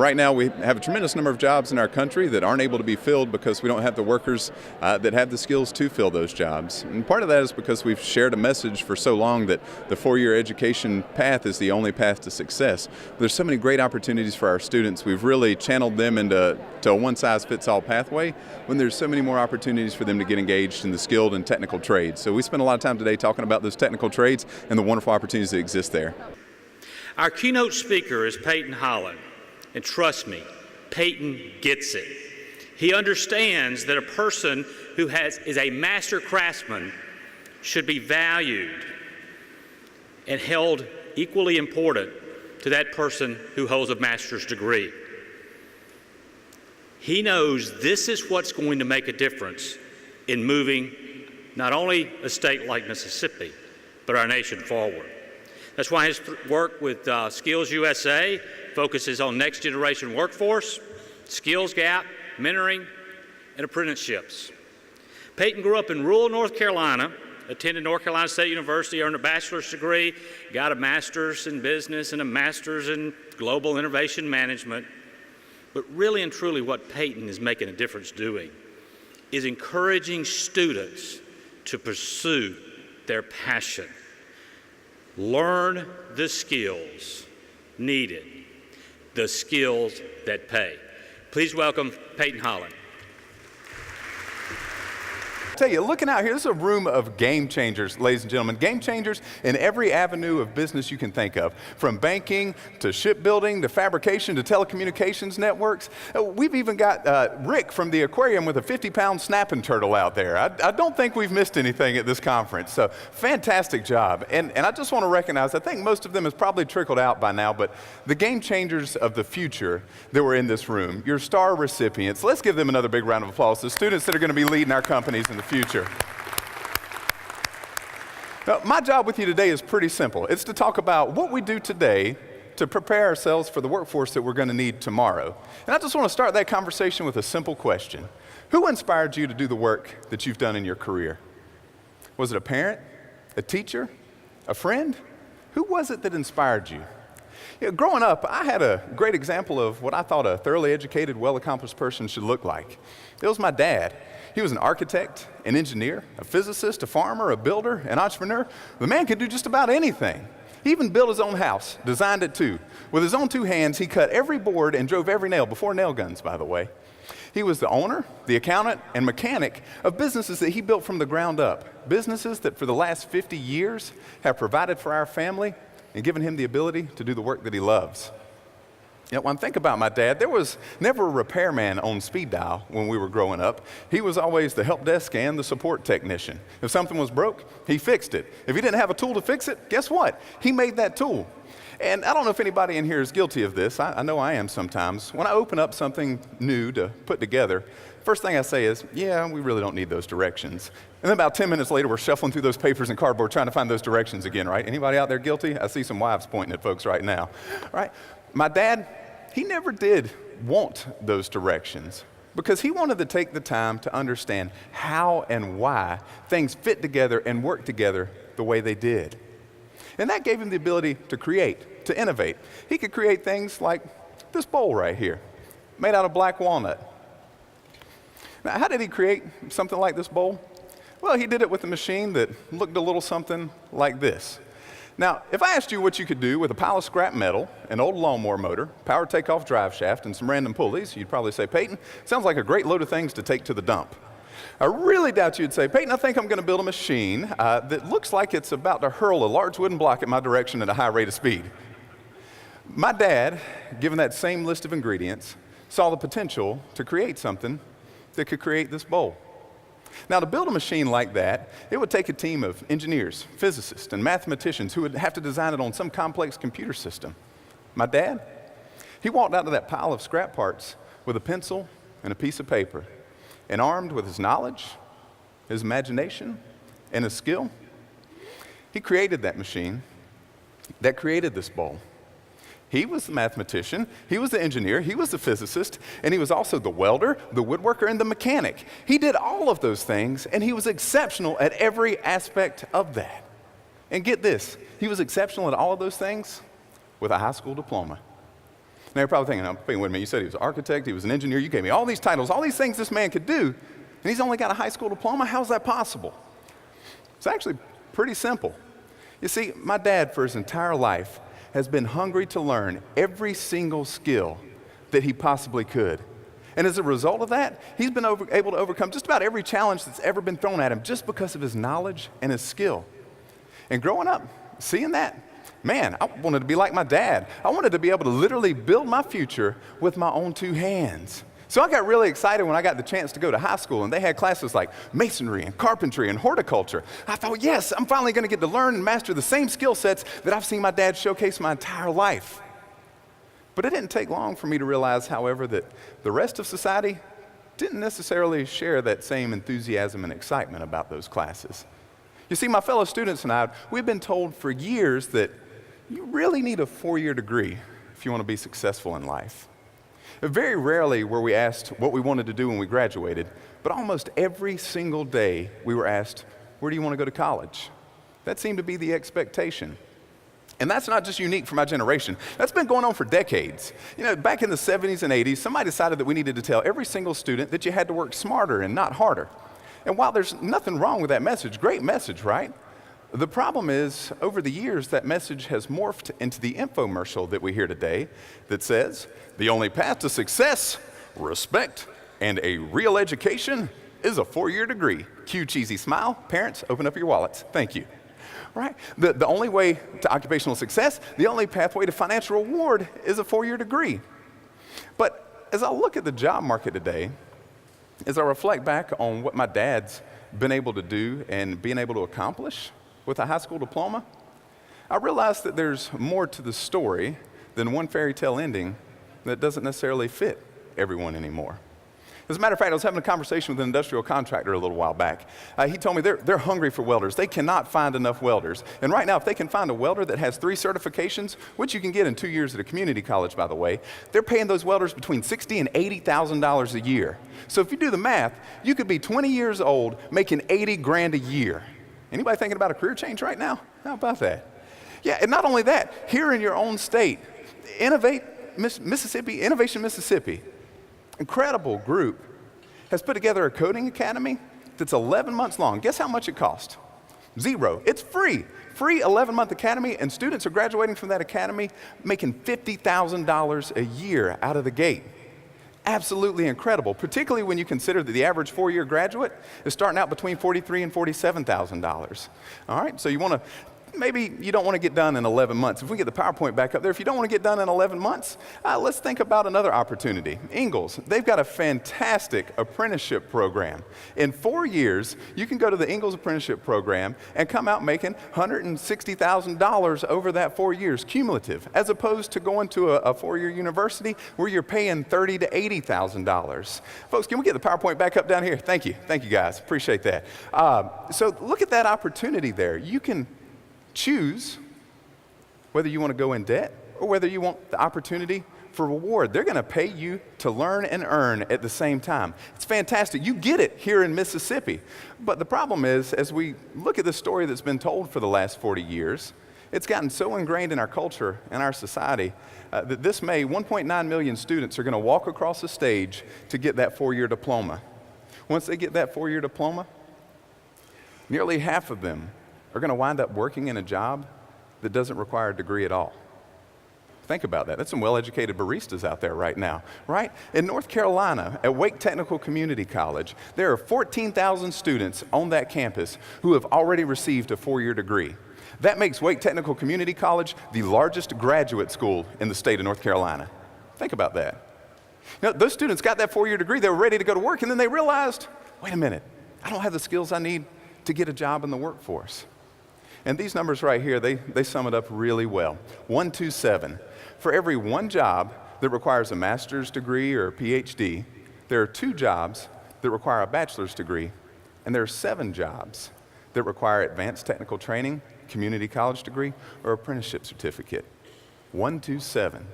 Right now we have a tremendous number of jobs in our country that aren't able to be filled because we don't have the workers that have the skills to fill those jobs. And part of that is because we've shared a message for so long that the four-year education path is the only path to success. There's so many great opportunities for our students. We've really channeled them into a one-size-fits-all pathway when there's so many more opportunities for them to get engaged in the skilled and technical trades. So we spend a lot of time today talking about those technical trades and the wonderful opportunities that exist there. Our keynote speaker is Peyton Holland, and trust me, Peyton gets it. He understands that a person who is a master craftsman should be valued and held equally important to that person who holds a master's degree. He knows this is what's going to make a difference in moving not only a state like Mississippi, but our nation forward. That's why his work with Skills USA focuses on next generation workforce, skills gap, mentoring, and apprenticeships. Peyton grew up in rural North Carolina, attended North Carolina State University, earned a bachelor's degree, got a master's in business and a master's in global innovation management. But really and truly what Peyton is making a difference doing is encouraging students to pursue their passion. Learn the skills needed, the skills that pay. Please welcome Peyton Holland. I tell you, looking out here, this is a room of game changers, ladies and gentlemen. Game changers in every avenue of business you can think of, from banking to shipbuilding to fabrication to telecommunications networks. We've even got Rick from the aquarium with a 50-pound snapping turtle out there. I don't think we've missed anything at this conference, so fantastic job. And I just want to recognize, I think most of them has probably trickled out by now, but the game changers of the future that were in this room, your star recipients, let's give them another big round of applause. The students that are going to be leading our companies in the future. Now, my job with you today is pretty simple. It's to talk about what we do today to prepare ourselves for the workforce that we're going to need tomorrow. And I just want to start that conversation with a simple question. Who inspired you to do the work that you've done in your career? Was it a parent, a teacher, a friend? Who was it that inspired you? You know, growing up, I had a great example of what I thought a thoroughly educated, well-accomplished person should look like. It was my dad. He was an architect, an engineer, a physicist, a farmer, a builder, an entrepreneur. The man could do just about anything. He even built his own house, designed it too. With his own two hands, he cut every board and drove every nail, before nail guns, by the way. He was the owner, the accountant, and mechanic of businesses that he built from the ground up. Businesses that for the last 50 years have provided for our family and given him the ability to do the work that he loves. You know, when I think about my dad, there was never a repairman on speed dial when we were growing up. He was always the help desk and the support technician. If something was broke, he fixed it. If he didn't have a tool to fix it, guess what? He made that tool. And I don't know if anybody in here is guilty of this. I know I am sometimes. When I open up something new to put together, first thing I say is, yeah, we really don't need those directions. And then about 10 minutes later, we're shuffling through those papers and cardboard trying to find those directions again, right? Anybody out there guilty? I see some wives pointing at folks right now, right? My dad, he never did want those directions because he wanted to take the time to understand how and why things fit together and work together the way they did. And that gave him the ability to create, to innovate. He could create things like this bowl right here, made out of black walnut. Now, how did he create something like this bowl? Well, he did it with a machine that looked a little something like this. Now, if I asked you what you could do with a pile of scrap metal, an old lawnmower motor, power takeoff drive shaft, and some random pulleys, you'd probably say, Peyton, sounds like a great load of things to take to the dump. I really doubt you'd say, Peyton, I think I'm going to build a machine that looks like it's about to hurl a large wooden block at my direction at a high rate of speed. My dad, given that same list of ingredients, saw the potential to create something that could create this bowl. Now, to build a machine like that, it would take a team of engineers, physicists, and mathematicians who would have to design it on some complex computer system. My dad, he walked out to that pile of scrap parts with a pencil and a piece of paper, and armed with his knowledge, his imagination, and his skill, he created that machine that created this bowl. He was the mathematician, he was the engineer, he was the physicist, and he was also the welder, the woodworker, and the mechanic. He did all of those things, and he was exceptional at every aspect of that. And get this, he was exceptional at all of those things with a high school diploma. Now you're probably thinking, wait a minute, you said he was an architect, he was an engineer, you gave me all these titles, all these things this man could do, and he's only got a high school diploma? How's that possible? It's actually pretty simple. You see, my dad for his entire life has been hungry to learn every single skill that he possibly could. And as a result of that, he's been able to overcome just about every challenge that's ever been thrown at him just because of his knowledge and his skill. And growing up, seeing that, man, I wanted to be like my dad. I wanted to be able to literally build my future with my own two hands. So I got really excited when I got the chance to go to high school and they had classes like masonry and carpentry and horticulture. I thought, yes, I'm finally going to get to learn and master the same skill sets that I've seen my dad showcase my entire life. But it didn't take long for me to realize, however, that the rest of society didn't necessarily share that same enthusiasm and excitement about those classes. You see, my fellow students and I, we've been told for years that you really need a 4-year degree if you want to be successful in life. Very rarely were we asked what we wanted to do when we graduated, but almost every single day we were asked, where do you want to go to college? That seemed to be the expectation. And that's not just unique for my generation. That's been going on for decades. You know, back in the 70s and 80s, somebody decided that we needed to tell every single student that you had to work smarter and not harder. And while there's nothing wrong with that message, great message, right? The problem is, over the years, that message has morphed into the infomercial that we hear today that says, the only path to success, respect, and a real education is a 4-year degree. Cue cheesy smile. Parents, open up your wallets. Thank you. Right? The only way to occupational success, the only pathway to financial reward is a 4-year degree. But as I look at the job market today, as I reflect back on what my dad's been able to do and being able to accomplish with a high school diploma, I realized that there's more to the story than one fairy tale ending that doesn't necessarily fit everyone anymore. As a matter of fact, I was having a conversation with an industrial contractor a little while back. He told me they're hungry for welders. They cannot find enough welders. And right now, if they can find a welder that has 3 certifications, which you can get in 2 years at a community college, by the way, they're paying those welders between $60,000 and $80,000 a year. So if you do the math, you could be 20 years old making $80,000 a year. Anybody thinking about a career change right now? How about that? Yeah, and not only that, here in your own state, Innovation Mississippi, incredible group, has put together a coding academy that's 11 months long. Guess how much it cost? 0. It's free. Free 11-month academy, and students are graduating from that academy making $50,000 a year out of the gate. Absolutely incredible, particularly when you consider that the average 4-year graduate is starting out between $43,000 and $47,000. All right, so you want to maybe you don't want to get done in 11 months. If we get the PowerPoint back up there, if you don't want to get done in 11 months, let's think about another opportunity. Ingalls, they've got a fantastic apprenticeship program. In 4 years, you can go to the Ingalls apprenticeship program and come out making $160,000 over that 4 years, cumulative, as opposed to going to a 4-year university where you're paying $30,000 to $80,000. Folks, can we get the PowerPoint back up down here? Thank you guys, appreciate that. So look at that opportunity there. You can choose whether you want to go in debt or whether you want the opportunity for reward. They're going to pay you to learn and earn at the same time. It's fantastic. You get it here in Mississippi. But the problem is, as we look at the story that's been told for the last 40 years, it's gotten so ingrained in our culture and our society that this May, 1.9 million students are going to walk across the stage to get that 4-year diploma. Once they get that 4-year diploma, nearly half of them are going to wind up working in a job that doesn't require a degree at all. Think about that. That's some well-educated baristas out there right now, right? In North Carolina, at Wake Technical Community College, there are 14,000 students on that campus who have already received a 4-year degree. That makes Wake Technical Community College the largest graduate school in the state of North Carolina. Think about that. You know, those students got that 4-year degree, they were ready to go to work, and then they realized, wait a minute, I don't have the skills I need to get a job in the workforce. And these numbers right here, they sum it up really well. 127. For every one job that requires a master's degree or a PhD, there are 2 jobs that require a bachelor's degree, and there are 7 jobs that require advanced technical training, community college degree, or apprenticeship certificate. 127.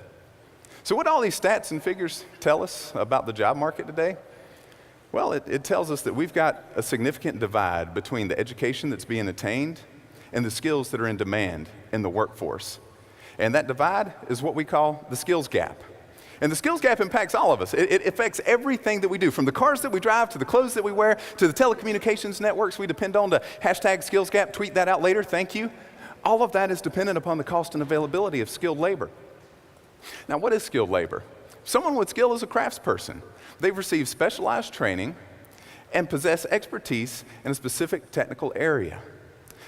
So what do all these stats and figures tell us about the job market today? Well, it tells us that we've got a significant divide between the education that's being attained and the skills that are in demand in the workforce. And that divide is what we call the skills gap. And the skills gap impacts all of us. It affects everything that we do, from the cars that we drive, to the clothes that we wear, to the telecommunications networks we depend on, to hashtag skills gap, tweet that out later, thank you. All of that is dependent upon the cost and availability of skilled labor. Now, what is skilled labor? Someone with skill is a craftsperson. They've received specialized training and possess expertise in a specific technical area.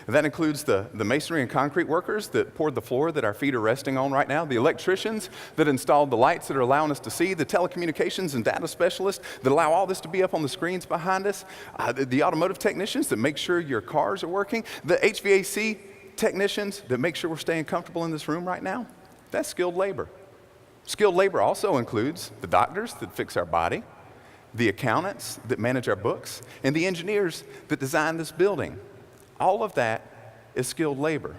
That includes the masonry and concrete workers that poured the floor that our feet are resting on right now, the electricians that installed the lights that are allowing us to see, the telecommunications and data specialists that allow all this to be up on the screens behind us, the automotive technicians that make sure your cars are working, the HVAC technicians that make sure we're staying comfortable in this room right now. That's skilled labor. Skilled labor also includes the doctors that fix our body, the accountants that manage our books, and the engineers that design this building. All of that is skilled labor.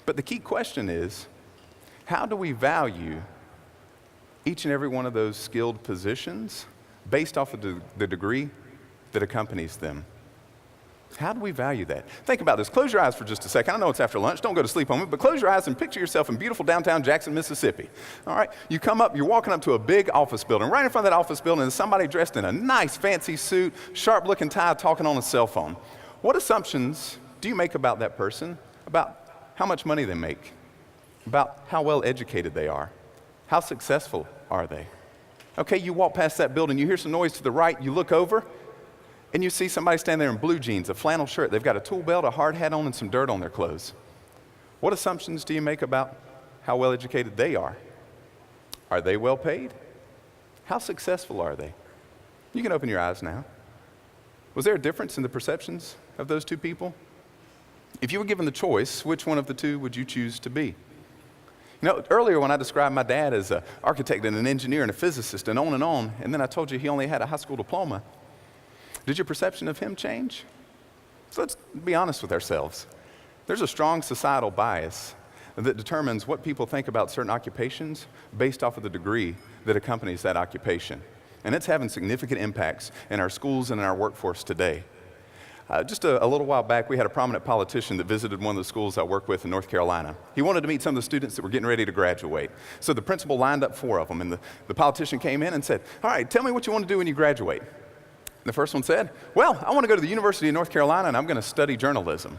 But the key question is, how do we value each and every one of those skilled positions based off of the degree that accompanies them? How do we value that? Think about this. Close your eyes for just a second. I know it's after lunch. Don't go to sleep on me, but close your eyes and picture yourself in beautiful downtown Jackson, Mississippi. All right? You come up, you're walking up to a big office building. Right in front of that office building is somebody dressed in a nice fancy suit, sharp-looking tie, talking on a cell phone. What assumptions do you make about that person, about how much money they make, about how well educated they are? How successful are they? Okay, you walk past that building, you hear some noise to the right, you look over, and you see somebody standing there in blue jeans, a flannel shirt. They've got a tool belt, a hard hat on, and some dirt on their clothes. What assumptions do you make about how well educated they are? Are they well paid? How successful are they? You can open your eyes now. Was there a difference in the perceptions of those two people? If you were given the choice, which one of the two would you choose to be? You know, earlier when I described my dad as an architect and an engineer and a physicist and then I told you he only had a high school diploma, did your perception of him change? So let's be honest with ourselves. There's a strong societal bias that determines what people think about certain occupations based off of the degree that accompanies that occupation. And it's having significant impacts in our schools and in our workforce today. Just a little while back, we had a prominent politician that visited one of the schools I work with in North Carolina. He wanted to meet some of the students that were getting ready to graduate. So the principal lined up 4 of them, and the politician came in and said, "All right, tell me what you want to do when you graduate." And the first one said, "Well, I want to go to the University of North Carolina, and I'm going to study journalism."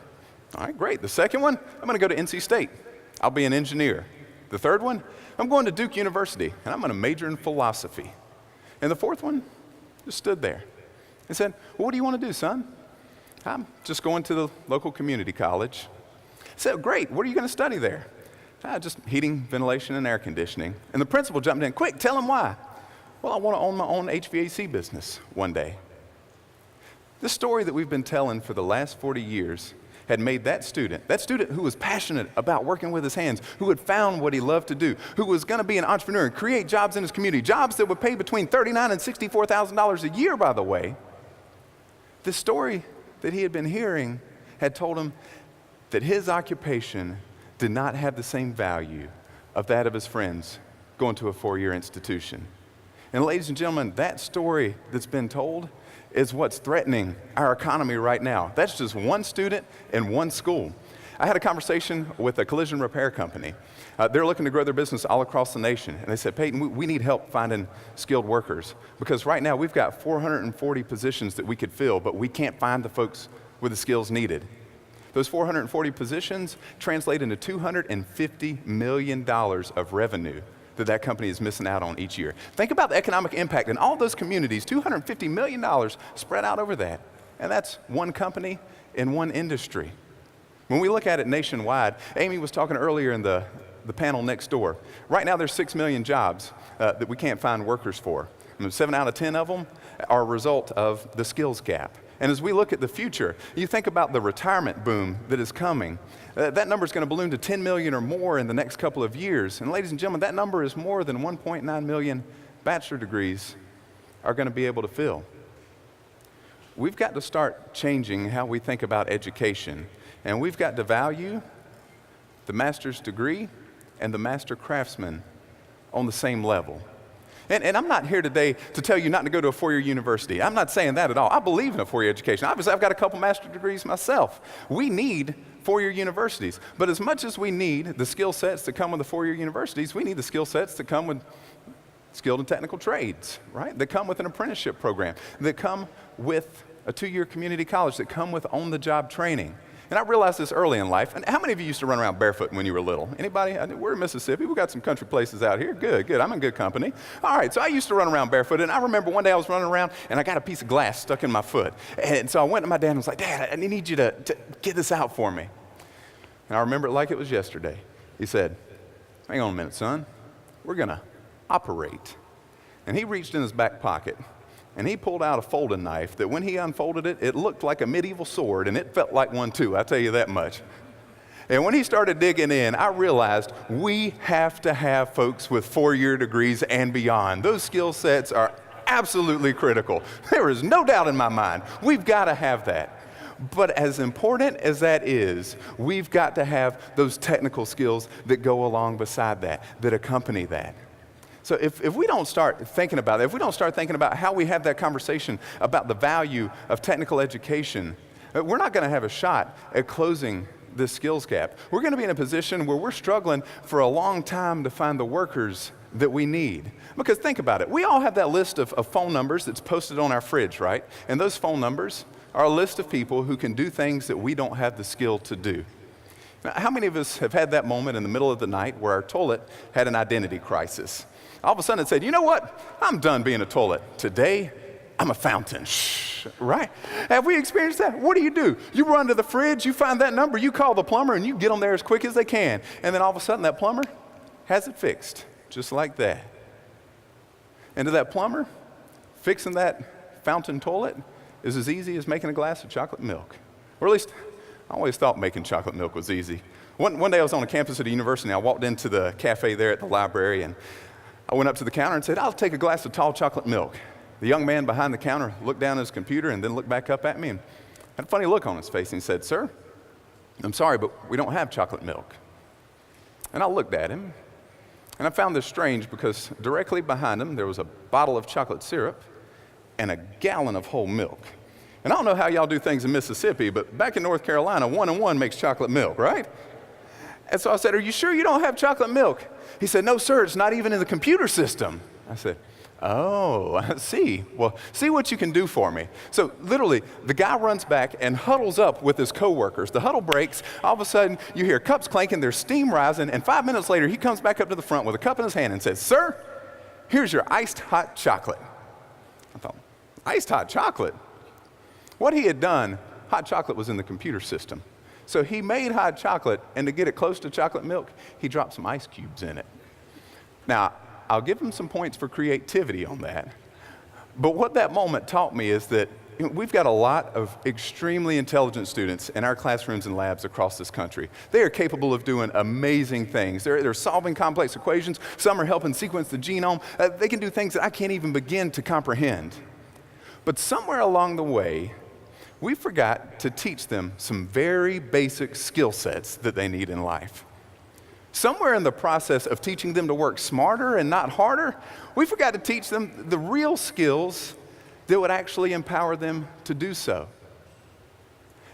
All right, great. The second one, "I'm going to go to NC State. I'll be an engineer." The third one, "I'm going to Duke University, and I'm going to major in philosophy." And the fourth one just stood there and said, "Well, what do you want to do, son?" "I'm just going to the local community college." I said, "Great, what are you going to study there?" "Just heating, ventilation, and air conditioning." And the principal jumped in, "Quick, tell him why." "Well, I want to own my own HVAC business one day." This story that we've been telling for the last 40 years had made that student who was passionate about working with his hands, who had found what he loved to do, who was going to be an entrepreneur and create jobs in his community, jobs that would pay between $39,000 and $64,000 a year, by the way. This story that he had been hearing had told him that his occupation did not have the same value of that of his friends going to a 4-year institution. And ladies and gentlemen, that story that's been told is what's threatening our economy right now. That's just one student in one school. I had a conversation with a collision repair company. They're looking to grow their business all across the nation. And they said, "Peyton, we need help finding skilled workers because right now we've got 440 positions that we could fill, but we can't find the folks with the skills needed." Those 440 positions translate into $250 million of revenue that company is missing out on each year. Think about the economic impact in all those communities, $250 million spread out over that. And that's one company in one industry. When we look at it nationwide, Amy was talking earlier in the panel next door. Right now there's 6 million jobs that we can't find workers for. And 7 out of 10 of them are a result of the skills gap. And as we look at the future, you think about the retirement boom that is coming. That number is going to balloon to 10 million or more in the next couple of years. And ladies and gentlemen, that number is more than 1.9 million bachelor degrees are going to be able to fill. We've got to start changing how we think about education. And we've got to value the master's degree and the master craftsman on the same level. And I'm not here today to tell you not to go to a four-year university. I'm not saying that at all. I believe in a four-year education. Obviously, I've got a couple master's degrees myself. We need four-year universities. But as much as we need the skill sets that come with the four-year universities, we need the skill sets that come with skilled and technical trades, right? That come with an apprenticeship program, that come with a two-year community college, that come with on-the-job training. And I realized this early in life. And how many of you used to run around barefoot when you were little? Anybody? We're in Mississippi. We've got some country places out here. Good. I'm in good company. All right, so I used to run around barefoot. And I remember one day I was running around, and I got a piece of glass stuck in my foot. And so I went to my dad and was like, Dad, I need you to get this out for me. And I remember it like it was yesterday. He said, hang on a minute, son. We're going to operate. And he reached in his back pocket, and he pulled out a folding knife that when he unfolded it, it looked like a medieval sword, and it felt like one too, I'll tell you that much. And when he started digging in, I realized we have to have folks with four-year degrees and beyond. Those skill sets are absolutely critical. There is no doubt in my mind. We've got to have that. But as important as that is, we've got to have those technical skills that go along beside that accompany that. So if we don't start thinking about it, if we don't start thinking about how we have that conversation about the value of technical education, we're not going to have a shot at closing this skills gap. We're going to be in a position where we're struggling for a long time to find the workers that we need. Because think about it. We all have that list of phone numbers that's posted on our fridge, right? And those phone numbers are a list of people who can do things that we don't have the skill to do. Now, how many of us have had that moment in the middle of the night where our toilet had an identity crisis? All of a sudden it said, you know what? I'm done being a toilet. Today, I'm a fountain. Shh, right? Have we experienced that? What do? You run to the fridge, you find that number, you call the plumber, and you get them there as quick as they can. And then all of a sudden that plumber has it fixed, just like that. And to that plumber, fixing that fountain toilet is as easy as making a glass of chocolate milk. Or at least, I always thought making chocolate milk was easy. One day I was on a campus at a university, and I walked into the cafe there at the library, and I went up to the counter and said, I'll take a glass of tall chocolate milk. The young man behind the counter looked down at his computer and then looked back up at me and had a funny look on his face, and he said, Sir, I'm sorry, but we don't have chocolate milk. And I looked at him, and I found this strange because directly behind him there was a bottle of chocolate syrup and a gallon of whole milk. And I don't know how y'all do things in Mississippi, but back in North Carolina, 1 and 1 makes chocolate milk, right? And so I said, are you sure you don't have chocolate milk? He said, no, sir, it's not even in the computer system. I said, oh, I see. Well, see what you can do for me. So literally, the guy runs back and huddles up with his coworkers. The huddle breaks. All of a sudden, you hear cups clanking, there's steam rising, and 5 minutes later, he comes back up to the front with a cup in his hand and says, sir, here's your iced hot chocolate. I thought, iced hot chocolate? What he had done, hot chocolate was in the computer system. So he made hot chocolate, and to get it close to chocolate milk, he dropped some ice cubes in it. Now, I'll give him some points for creativity on that. But what that moment taught me is that we've got a lot of extremely intelligent students in our classrooms and labs across this country. They are capable of doing amazing things. They're solving complex equations. Some are helping sequence the genome. They can do things that I can't even begin to comprehend. But somewhere along the way, we forgot to teach them some very basic skill sets that they need in life. Somewhere in the process of teaching them to work smarter and not harder, we forgot to teach them the real skills that would actually empower them to do so.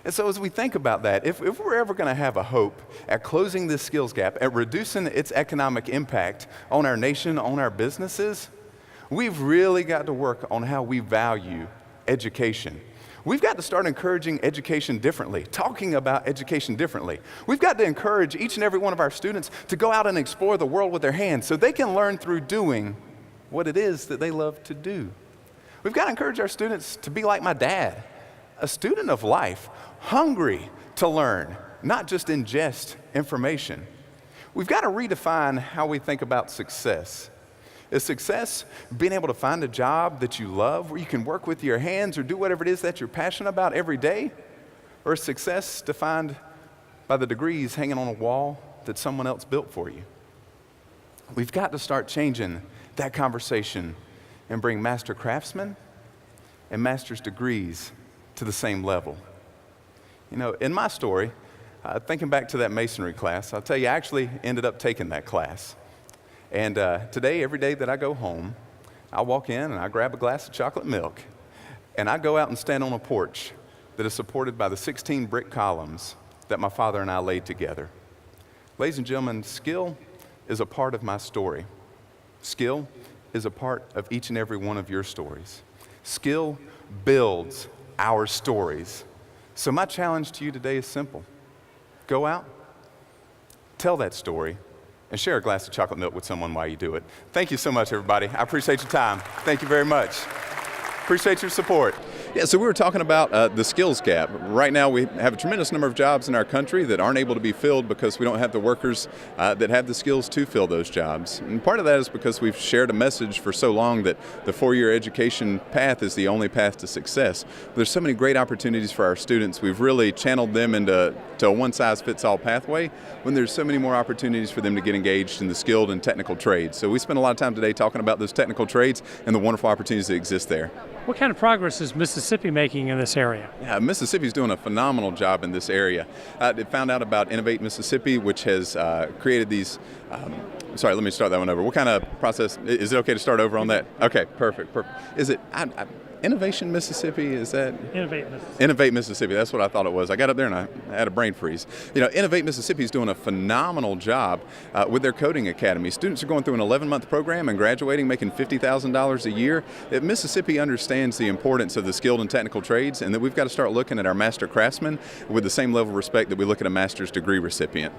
And so as we think about that, if we're ever going to have a hope at closing this skills gap, at reducing its economic impact on our nation, on our businesses, we've really got to work on how we value education. We've got to start encouraging education differently, talking about education differently. We've got to encourage each and every one of our students to go out and explore the world with their hands so they can learn through doing what it is that they love to do. We've got to encourage our students to be like my dad, a student of life, hungry to learn, not just ingest information. We've got to redefine how we think about success. Is success being able to find a job that you love, where you can work with your hands or do whatever it is that you're passionate about every day? Or is success defined by the degrees hanging on a wall that someone else built for you? We've got to start changing that conversation and bring master craftsmen and master's degrees to the same level. You know, in my story, thinking back to that masonry class, I'll tell you, I actually ended up taking that class. And today, every day that I go home, I walk in and I grab a glass of chocolate milk, and I go out and stand on a porch that is supported by the 16 brick columns that my father and I laid together. Ladies and gentlemen, skill is a part of my story. Skill is a part of each and every one of your stories. Skill builds our stories. So my challenge to you today is simple. Go out, tell that story, and share a glass of chocolate milk with someone while you do it. Thank you so much, everybody. I appreciate your time. Thank you very much. Appreciate your support. Yeah, so we were talking about the skills gap. Right now we have a tremendous number of jobs in our country that aren't able to be filled because we don't have the workers that have the skills to fill those jobs. And part of that is because we've shared a message for so long that the four-year education path is the only path to success. There's so many great opportunities for our students. We've really channeled them into a one-size-fits-all pathway when there's so many more opportunities for them to get engaged in the skilled and technical trades. So we spent a lot of time today talking about those technical trades and the wonderful opportunities that exist there. What kind of progress is Mississippi making in this area? Yeah, Mississippi's doing a phenomenal job in this area. They found out about Innovate Mississippi, which has created these, sorry, let me start that one over. What kind of process, is it okay to start over on that? Okay, perfect. Is it, Innovation Mississippi, is that? Innovate Mississippi. Innovate Mississippi, that's what I thought it was. I got up there and I had a brain freeze. You know, Innovate Mississippi is doing a phenomenal job with their coding academy. Students are going through an 11-month program and graduating, making $50,000 a year. Mississippi understands the importance of the skilled and technical trades, and that we've got to start looking at our master craftsmen with the same level of respect that we look at a master's degree recipient.